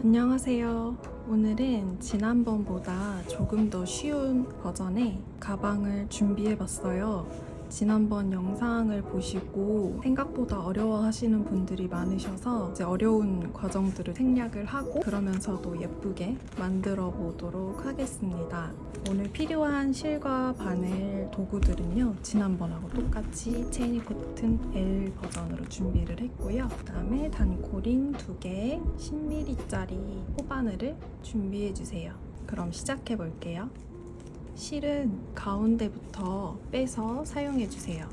안녕하세요. 오늘은 지난번보다 조금 더 쉬운 버전의 가방을 준비해봤어요. 지난번 영상을 보시고 생각보다 어려워하시는 분들이 많으셔서 이제 어려운 과정들을 생략을 하고 그러면서도 예쁘게 만들어 보도록 하겠습니다. 오늘 필요한 실과 바늘 도구들은요, 지난번하고 똑같이 체니 코튼 L 버전으로 준비를 했고요. 그 다음에 단코링 2개, 10mm짜리 코바늘을 준비해주세요. 그럼 시작해 볼게요. 실은 가운데부터 빼서 사용해주세요.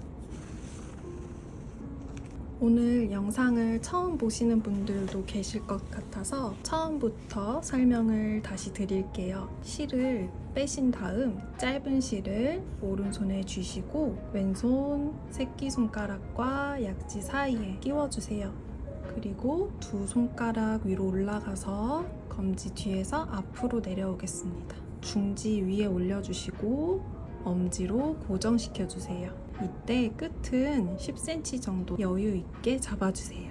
오늘 영상을 처음 보시는 분들도 계실 것 같아서 처음부터 설명을 다시 드릴게요. 실을 빼신 다음 짧은 실을 오른손에 쥐시고 왼손 새끼손가락과 약지 사이에 끼워주세요. 그리고 두 손가락 위로 올라가서 검지 뒤에서 앞으로 내려오겠습니다. 중지 위에 올려주시고 엄지로 고정시켜주세요. 이때 끝은 10cm 정도 여유 있게 잡아주세요.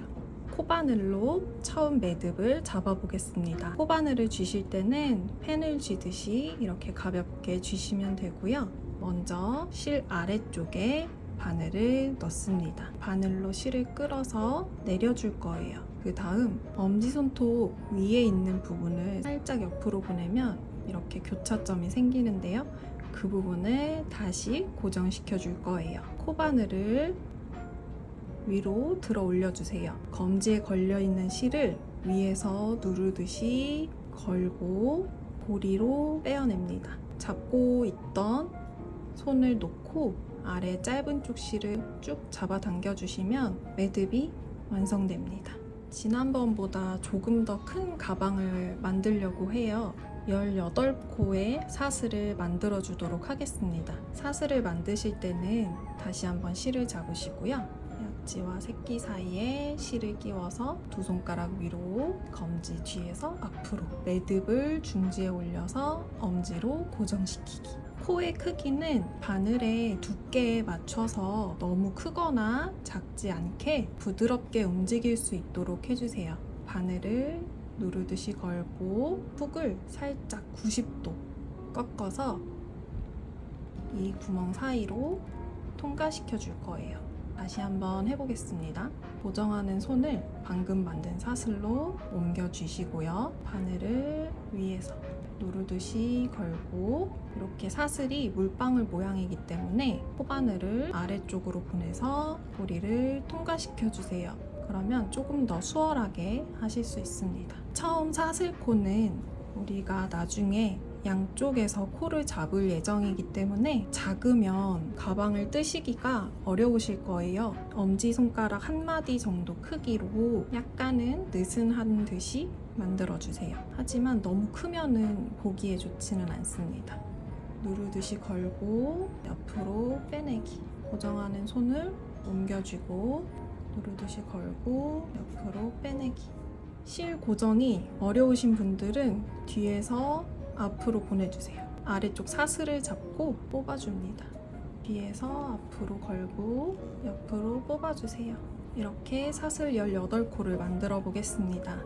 코바늘로 처음 매듭을 잡아보겠습니다. 코바늘을 쥐실 때는 펜을 쥐듯이 이렇게 가볍게 쥐시면 되고요. 먼저 실 아래쪽에 바늘을 넣습니다. 바늘로 실을 끌어서 내려줄 거예요. 그 다음 엄지손톱 위에 있는 부분을 살짝 옆으로 보내면 이렇게 교차점이 생기는데요. 그 부분을 다시 고정시켜 줄 거예요. 코바늘을 위로 들어 올려주세요. 검지에 걸려있는 실을 위에서 누르듯이 걸고 고리로 떼어냅니다. 잡고 있던 손을 놓고 아래 짧은 쪽 실을 쭉 잡아 당겨주시면 매듭이 완성됩니다. 지난번보다 조금 더 큰 가방을 만들려고 해요. 18코의 사슬을 만들어 주도록 하겠습니다. 사슬을 만드실 때는 다시 한번 실을 잡으시고요. 약지와 새끼 사이에 실을 끼워서 두 손가락 위로 검지 뒤에서 앞으로 매듭을 중지에 올려서 엄지로 고정시키기. 코의 크기는 바늘의 두께에 맞춰서 너무 크거나 작지 않게 부드럽게 움직일 수 있도록 해주세요. 바늘을 누르듯이 걸고 훅을 살짝 90도 꺾어서 이 구멍 사이로 통과시켜 줄 거예요. 다시 한번 해보겠습니다. 고정하는 손을 방금 만든 사슬로 옮겨 주시고요. 바늘을 위에서 누르듯이 걸고 이렇게 사슬이 물방울 모양이기 때문에 코바늘을 아래쪽으로 보내서 고리를 통과시켜 주세요. 그러면 조금 더 수월하게 하실 수 있습니다. 처음 사슬코는 우리가 나중에 양쪽에서 코를 잡을 예정이기 때문에 작으면 가방을 뜨시기가 어려우실 거예요. 엄지손가락 한 마디 정도 크기로 약간은 느슨한 듯이 만들어주세요. 하지만 너무 크면은 보기에 좋지는 않습니다. 누르듯이 걸고 옆으로 빼내기. 고정하는 손을 옮겨주고 누르듯이 걸고 옆으로 빼내기. 실 고정이 어려우신 분들은 뒤에서 앞으로 보내주세요. 아래쪽 사슬을 잡고 뽑아줍니다. 뒤에서 앞으로 걸고 옆으로 뽑아주세요. 이렇게 사슬 18코를 만들어 보겠습니다.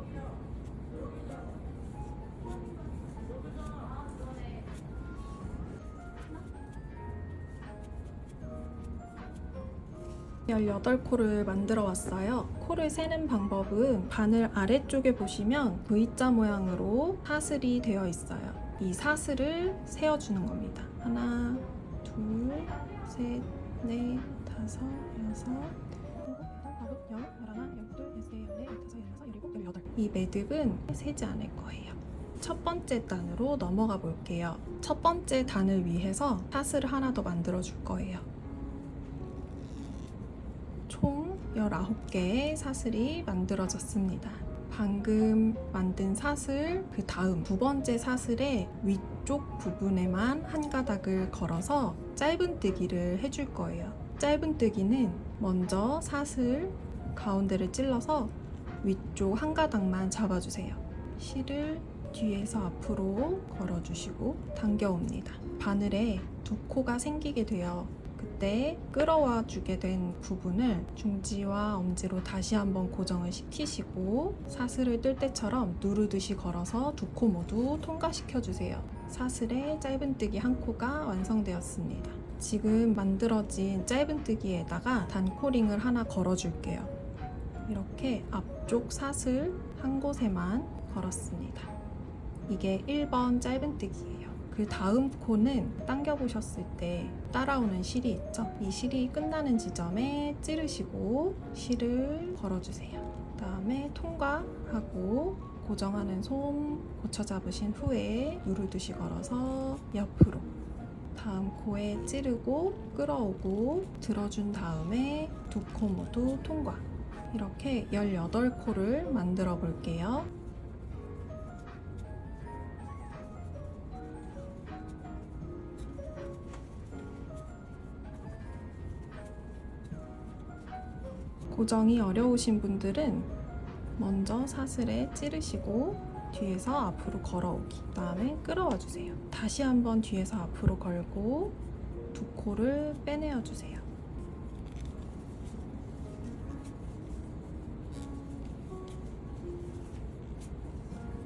(18코를) 만들어 왔어요. 코를 세는 방법은 바늘 아래쪽에 보시면 V자 모양으로 사슬이 되어 있어요. 이 사슬을 세어주는 겁니다. 하나, 둘, 셋, 넷, 다섯, 여섯, 일곱, 열, 열하나, 열둘, 열세, 열네, 열다섯, 열여섯, 열일곱, 열여덟. 이 매듭은 세지 않을 거예요. 첫 번째 단으로 넘어가 볼게요. 첫 번째 단을 위해서 사슬을 하나 더 만들어 줄 거예요. 총 19개의 사슬이 만들어졌습니다. 방금 만든 사슬, 그 다음 두 번째 사슬의 위쪽 부분에만 한 가닥을 걸어서 짧은뜨기를 해줄 거예요. 짧은뜨기는 먼저 사슬 가운데를 찔러서 위쪽 한 가닥만 잡아주세요. 실을 뒤에서 앞으로 걸어주시고 당겨옵니다. 바늘에 두 코가 생기게 돼요. 그때 때 끌어와 주게 된 부분을 중지와 엄지로 다시 한번 고정을 시키시고 사슬을 뜰 때처럼 누르듯이 걸어서 두 코 모두 통과시켜 주세요. 사슬의 짧은뜨기 한 코가 완성되었습니다. 지금 만들어진 짧은뜨기에다가 단코링을 하나 걸어줄게요. 이렇게 앞쪽 사슬 한 곳에만 걸었습니다. 이게 1번 짧은뜨기예요. 그 다음 코는 당겨보셨을 때 따라오는 실이 있죠? 이 실이 끝나는 지점에 찌르시고 실을 걸어주세요. 그 다음에 통과하고 고정하는 손 고쳐 잡으신 후에 누르듯이 걸어서 옆으로 다음 코에 찌르고 끌어오고 들어준 다음에 두 코 모두 통과. 이렇게 18코를 만들어 볼게요. 고정이 어려우신 분들은 먼저 사슬에 찌르시고 뒤에서 앞으로 걸어오기, 그 다음에 끌어와 주세요. 다시 한번 뒤에서 앞으로 걸고 두 코를 빼내어 주세요.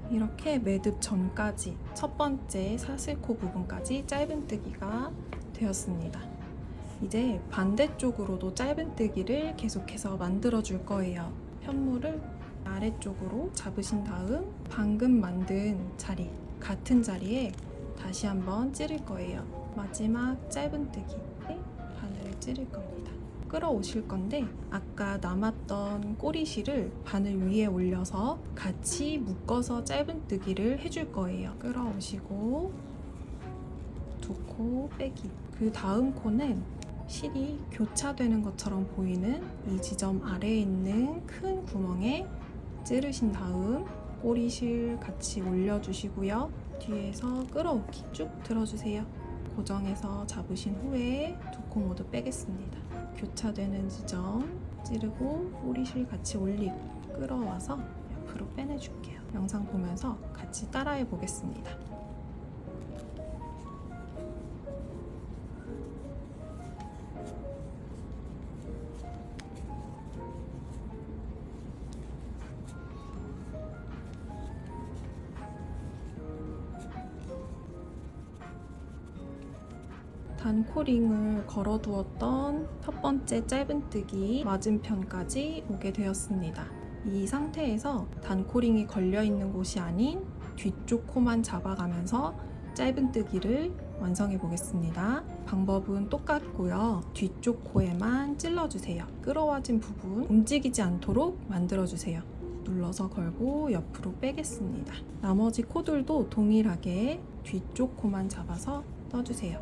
이렇게 매듭 전까지 첫 번째 사슬코 부분까지 짧은뜨기가 되었습니다. 이제 반대쪽으로도 짧은뜨기를 계속해서 만들어 줄 거예요. 편물을 아래쪽으로 잡으신 다음 방금 만든 자리, 같은 자리에 다시 한번 찌를 거예요. 마지막 짧은뜨기에 바늘을 찌를 겁니다. 끌어오실 건데 아까 남았던 꼬리실을 바늘 위에 올려서 같이 묶어서 짧은뜨기를 해줄 거예요. 끌어오시고 두 코 빼기. 그 다음 코는 실이 교차되는 것처럼 보이는 이 지점 아래에 있는 큰 구멍에 찌르신 다음 꼬리실 같이 올려주시고요. 뒤에서 끌어오기 쭉 들어주세요. 고정해서 잡으신 후에 두 코 모두 빼겠습니다. 교차되는 지점 찌르고 꼬리실 같이 올리고 끌어와서 옆으로 빼내줄게요. 영상 보면서 같이 따라해 보겠습니다. 단코링을 걸어두었던 첫 번째 짧은뜨기 맞은편까지 오게 되었습니다. 이 상태에서 단코링이 걸려있는 곳이 아닌 뒤쪽 코만 잡아가면서 짧은뜨기를 완성해 보겠습니다. 방법은 똑같고요. 뒤쪽 코에만 찔러주세요. 끌어와진 부분 움직이지 않도록 만들어주세요. 눌러서 걸고 옆으로 빼겠습니다. 나머지 코들도 동일하게 뒤쪽 코만 잡아서 떠주세요.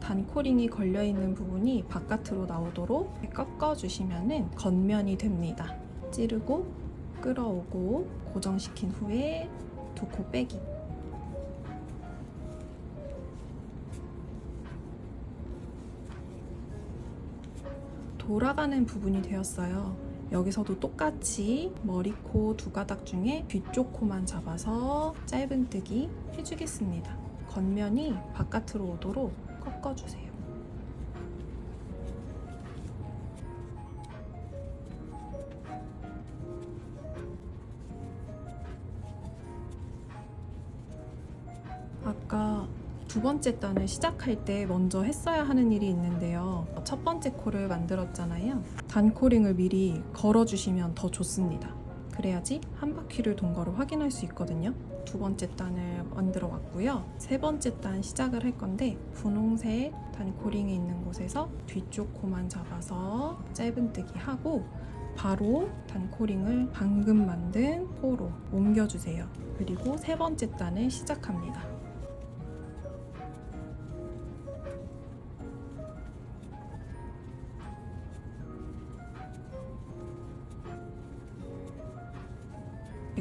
단코링이 걸려있는 부분이 바깥으로 나오도록 꺾어주시면 겉면이 됩니다. 찌르고 끌어오고 고정시킨 후에 두 코 빼기. 돌아가는 부분이 되었어요. 여기서도 똑같이 머리코 두 가닥 중에 뒤쪽 코만 잡아서 짧은뜨기 해주겠습니다. 겉면이 바깥으로 오도록 꺾어주세요. 아까 두 번째 단을 시작할 때 먼저 했어야 하는 일이 있는데요. 첫 번째 코를 만들었잖아요. 단코링을 미리 걸어주시면 더 좋습니다. 그래야지 한 바퀴를 돈 거를 확인할 수 있거든요. 두 번째 단을 만들어 왔고요. 세 번째 단 시작을 할 건데 분홍색 단코링이 있는 곳에서 뒤쪽 코만 잡아서 짧은뜨기 하고 바로 단코링을 방금 만든 코로 옮겨주세요. 그리고 세 번째 단을 시작합니다.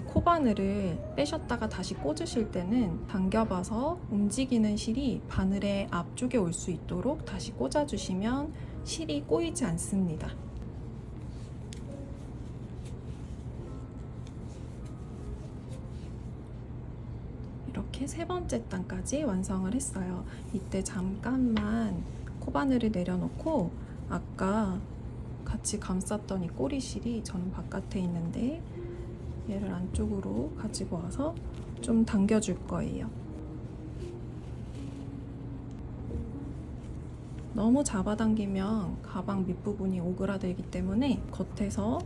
코바늘을 빼셨다가 다시 꽂으실 때는 당겨봐서 움직이는 실이 바늘의 앞쪽에 올 수 있도록 다시 꽂아주시면 실이 꼬이지 않습니다. 세 번째 단까지 완성을 했어요. 이때 잠깐만 코바늘을 내려놓고 아까 같이 감쌌던 이 꼬리실이 저는 바깥에 있는데 얘를 안쪽으로 가지고 와서 좀 당겨줄 거예요. 너무 잡아당기면 가방 밑부분이 오그라들기 때문에 겉에서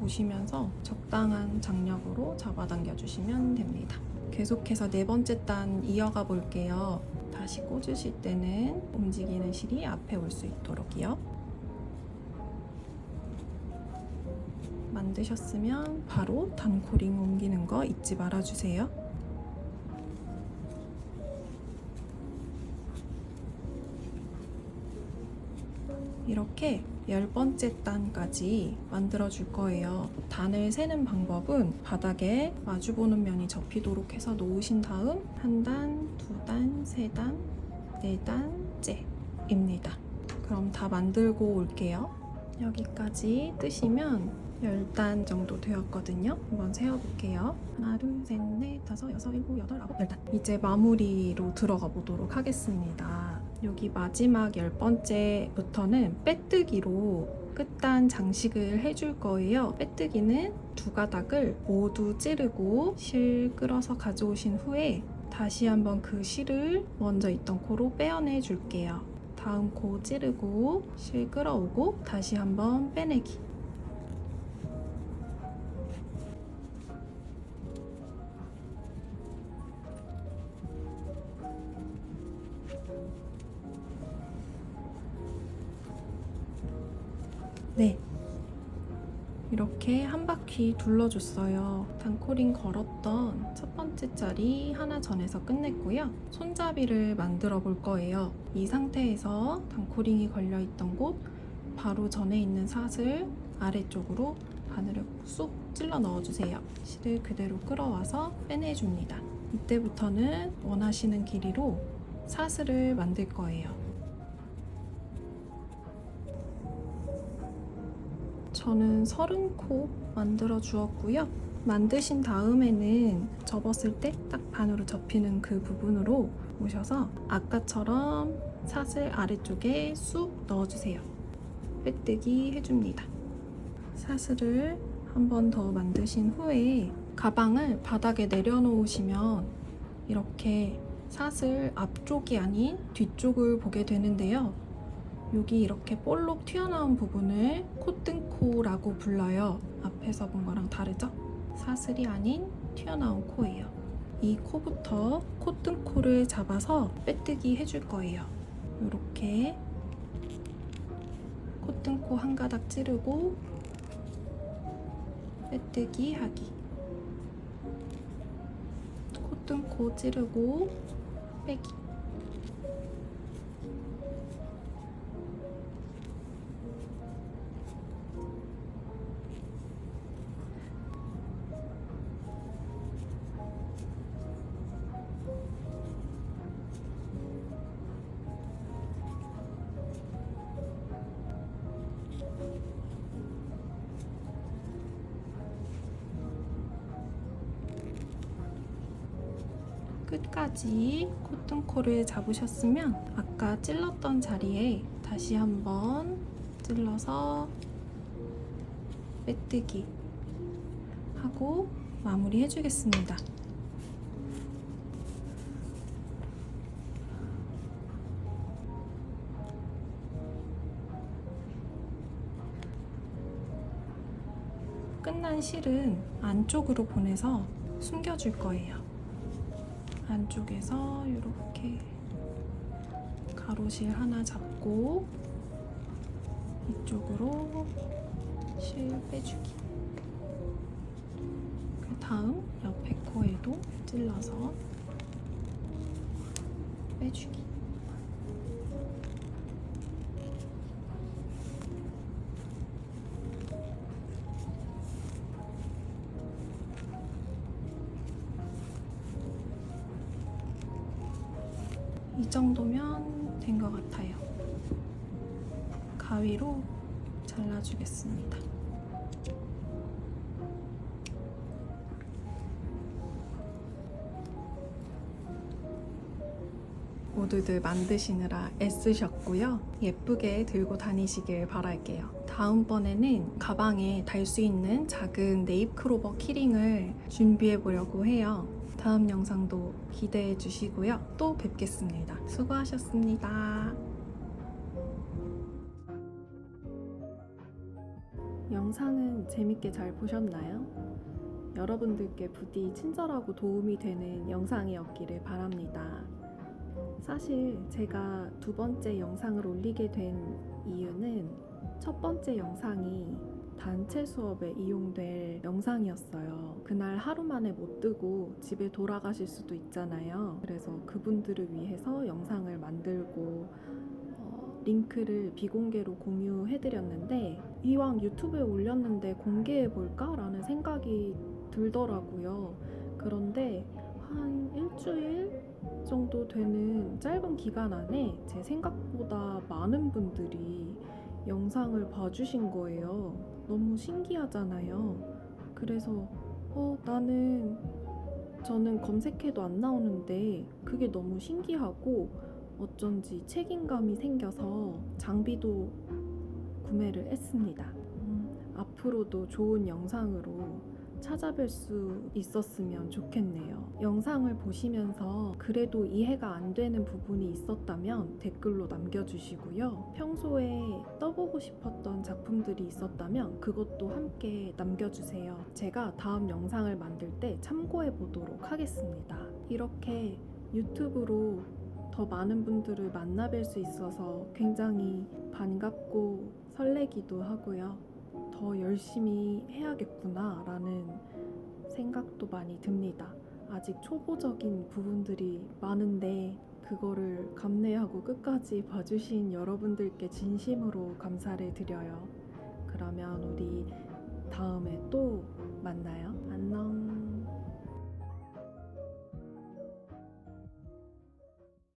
보시면서 적당한 장력으로 잡아당겨 주시면 됩니다. 계속해서 네 번째 단 이어가 볼게요. 다시 꽂으실 때는 움직이는 실이 앞에 올 수 있도록요. 만드셨으면 바로 단코링 옮기는 거 잊지 말아주세요. 이렇게 10번째 단까지 만들어 줄 거예요. 단을 세는 방법은 바닥에 마주보는 면이 접히도록 해서 놓으신 다음 1단, 2단, 3단, 4단째입니다. 그럼 다 만들고 올게요. 여기까지 뜨시면 10단 정도 되었거든요. 한번 세어볼게요. 하나, 둘, 셋, 넷, 다섯, 여섯, 일곱, 여덟, 아홉, 10단. 이제 마무리로 들어가 보도록 하겠습니다. 여기 마지막 10번째부터는 빼뜨기로 끝단 장식을 해줄 거예요. 빼뜨기는 두 가닥을 모두 찌르고 실 끌어서 가져오신 후에 다시 한번 그 실을 먼저 있던 코로 빼어내 줄게요. 다음 코 찌르고 실 끌어오고 다시 한번 빼내기. 네, 이렇게 한 바퀴 둘러줬어요. 단코링 걸었던 첫 번째 자리 하나 전에서 끝냈고요. 손잡이를 만들어 볼 거예요. 이 상태에서 단코링이 걸려있던 곳 바로 전에 있는 사슬 아래쪽으로 바늘을 쑥 찔러 넣어주세요. 실을 그대로 끌어와서 빼내줍니다. 이때부터는 원하시는 길이로 사슬을 만들 거예요. 저는 30코 만들어 주었고요. 만드신 다음에는 접었을 때 딱 반으로 접히는 그 부분으로 오셔서 아까처럼 사슬 아래쪽에 쑥 넣어주세요. 빼뜨기 해줍니다. 사슬을 한 번 더 만드신 후에 가방을 바닥에 내려놓으시면 이렇게 사슬 앞쪽이 아닌 뒤쪽을 보게 되는데요. 여기 이렇게 볼록 튀어나온 부분을 콧등코라고 불러요. 앞에서 본 거랑 다르죠? 사슬이 아닌 튀어나온 코예요. 이 코부터 콧등코를 잡아서 빼뜨기 해줄 거예요. 이렇게 콧등코 한 가닥 찌르고 빼뜨기 하기. 콧등코 찌르고 빼기. 끝까지 콧등코를 잡으셨으면 아까 찔렀던 자리에 다시 한번 찔러서 빼뜨기 하고 마무리 해주겠습니다. 끝난 실은 안쪽으로 보내서 숨겨줄 거예요. 안쪽에서 이렇게 가로실 하나 잡고 이쪽으로 실 빼주기. 그 다음 옆에 코에도 찔러서 빼주기. 이 정도면 된 것 같아요. 가위로 잘라주겠습니다. 모두들 만드시느라 애쓰셨고요. 예쁘게 들고 다니시길 바랄게요. 다음번에는 가방에 달 수 있는 작은 네잎크로버 키링을 준비해 보려고 해요. 다음 영상도 기대해 주시고요. 또 뵙겠습니다. 수고하셨습니다. 영상은 재밌게 잘 보셨나요? 여러분들께 부디 친절하고 도움이 되는 영상이었기를 바랍니다. 사실 제가 두 번째 영상을 올리게 된 이유는 첫 번째 영상이 단체 수업에 이용될 영상이었어요. 그날 하루 만에 못 뜨고 집에 돌아가실 수도 있잖아요. 그래서 그분들을 위해서 영상을 만들고 링크를 비공개로 공유해드렸는데 이왕 유튜브에 올렸는데 공개해볼까? 라는 생각이 들더라고요. 그런데 한 일주일 정도 되는 짧은 기간 안에 제 생각보다 많은 분들이 영상을 봐주신 거예요. 너무 신기하잖아요. 그래서 저는 검색해도 안 나오는데 그게 너무 신기하고 어쩐지 책임감이 생겨서 장비도 구매를 했습니다. 앞으로도 좋은 영상으로 찾아뵐 수 있었으면 좋겠네요. 영상을 보시면서 그래도 이해가 안 되는 부분이 있었다면 댓글로 남겨주시고요. 평소에 떠보고 싶었던 작품들이 있었다면 그것도 함께 남겨주세요. 제가 다음 영상을 만들 때 참고해 보도록 하겠습니다. 이렇게 유튜브로 더 많은 분들을 만나뵐 수 있어서 굉장히 반갑고 설레기도 하고요. 더 열심히 해야겠구나 라는 생각도 많이 듭니다. 아직 초보적인 부분들이 많은데 그거를 감내하고 끝까지 봐주신 여러분들께 진심으로 감사를 드려요. 그러면 우리 다음에 또 만나요.